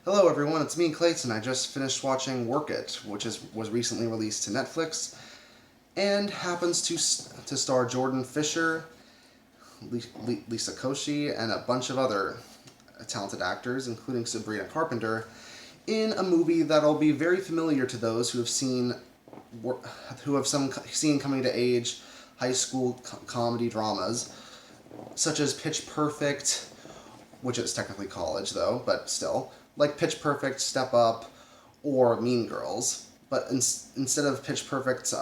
Hello everyone, it's me, Clayton. I just finished watching Work It, which was recently released to Netflix, and happens to star Jordan Fisher, Lisa Koshy, and a bunch of other talented actors, including Sabrina Carpenter, in a movie that'll be very familiar to those who have seen coming to age high school comedy dramas, such as Pitch Perfect, which is technically college though, but still, like Pitch Perfect, Step Up, or Mean Girls. But instead of Pitch Perfect's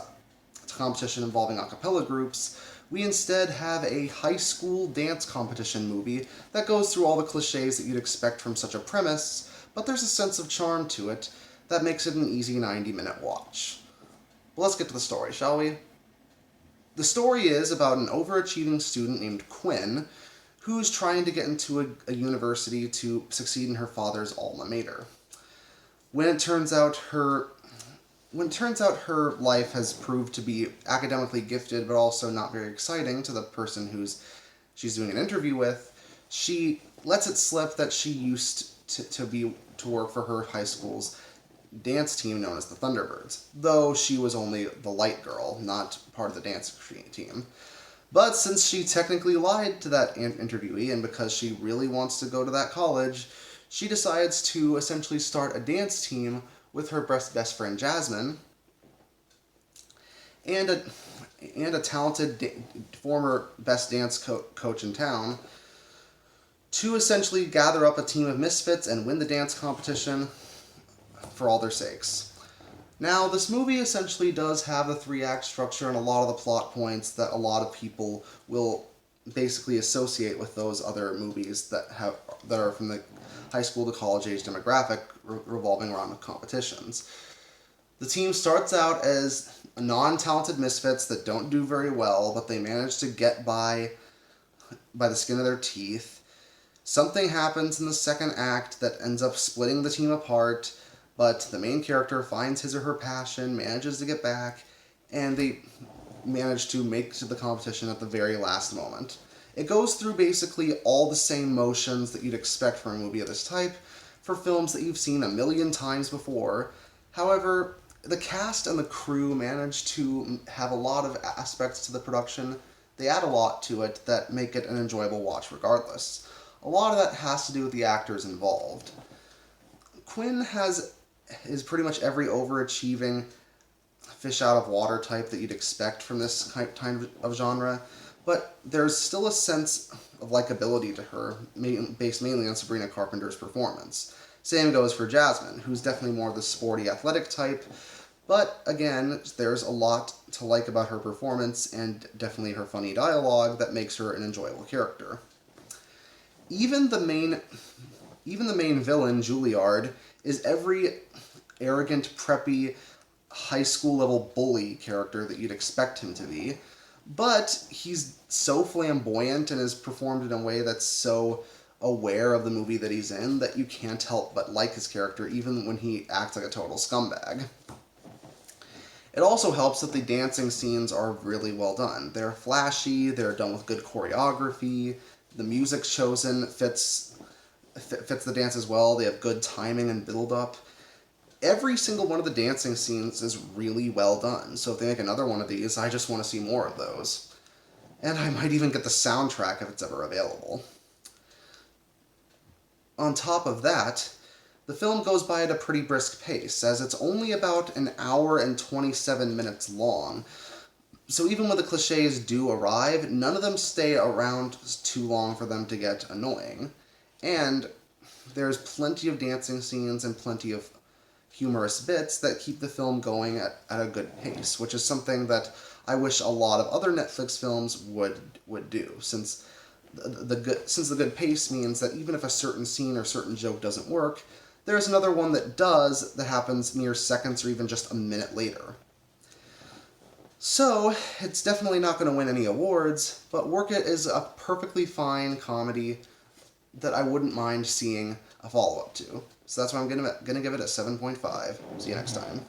competition involving a cappella groups, we instead have a high school dance competition movie that goes through all the cliches that you'd expect from such a premise, but there's a sense of charm to it that makes it an easy 90-minute watch. But let's get to the story, shall we? The story is about an overachieving student named Quinn who's trying to get into a university to succeed in her father's alma mater. When it turns out her life has proved to be academically gifted but also not very exciting to the person she's doing an interview with, she lets it slip that she used to work for her high school's dance team known as the Thunderbirds, though she was only the light girl, not part of the dance team. But since she technically lied to that interviewee, and because she really wants to go to that college, she decides to essentially start a dance team with her best friend Jasmine and a talented former best dance coach in town to essentially gather up a team of misfits and win the dance competition for all their sakes. Now, this movie essentially does have a 3-act structure and a lot of the plot points that a lot of people will basically associate with those other movies that are from the high school to college age demographic revolving around competitions. The team starts out as non-talented misfits that don't do very well, but they manage to get by the skin of their teeth. Something happens in the second act that ends up splitting the team apart, but the main character finds his or her passion, manages to get back, and they manage to make it to the competition at the very last moment. It goes through basically all the same motions that you'd expect from a movie of this type for films that you've seen a million times before. However, the cast and the crew manage to have a lot of aspects to the production. They add a lot to it that make it an enjoyable watch regardless. A lot of that has to do with the actors involved. Quinn is pretty much every overachieving fish out of water type that you'd expect from this kind of genre, but there's still a sense of likability to her, based mainly on Sabrina Carpenter's performance. Same goes for Jasmine, who's definitely more the sporty athletic type, but again, there's a lot to like about her performance and definitely her funny dialogue that makes her an enjoyable character. Even the main villain, Juilliard, is every arrogant, preppy, high school level bully character that you'd expect him to be, but he's so flamboyant and is performed in a way that's so aware of the movie that he's in that you can't help but like his character even when he acts like a total scumbag. It also helps that the dancing scenes are really well done. They're flashy, they're done with good choreography, the music chosen fits the dance as well. They have good timing and build-up. Every single one of the dancing scenes is really well done, so if they make another one of these, I just want to see more of those. And I might even get the soundtrack if it's ever available. On top of that, the film goes by at a pretty brisk pace, as it's only about an hour and 27 minutes long. So even when the cliches do arrive, none of them stay around too long for them to get annoying. And there's plenty of dancing scenes and plenty of humorous bits that keep the film going at a good pace, which is something that I wish a lot of other Netflix films would do, since the good pace means that even if a certain scene or certain joke doesn't work, there's another one that does that happens mere seconds or even just a minute later. So, it's definitely not going to win any awards, but Work It is a perfectly fine comedy that I wouldn't mind seeing a follow-up to. So that's why I'm going to give it a 7.5. See you next time.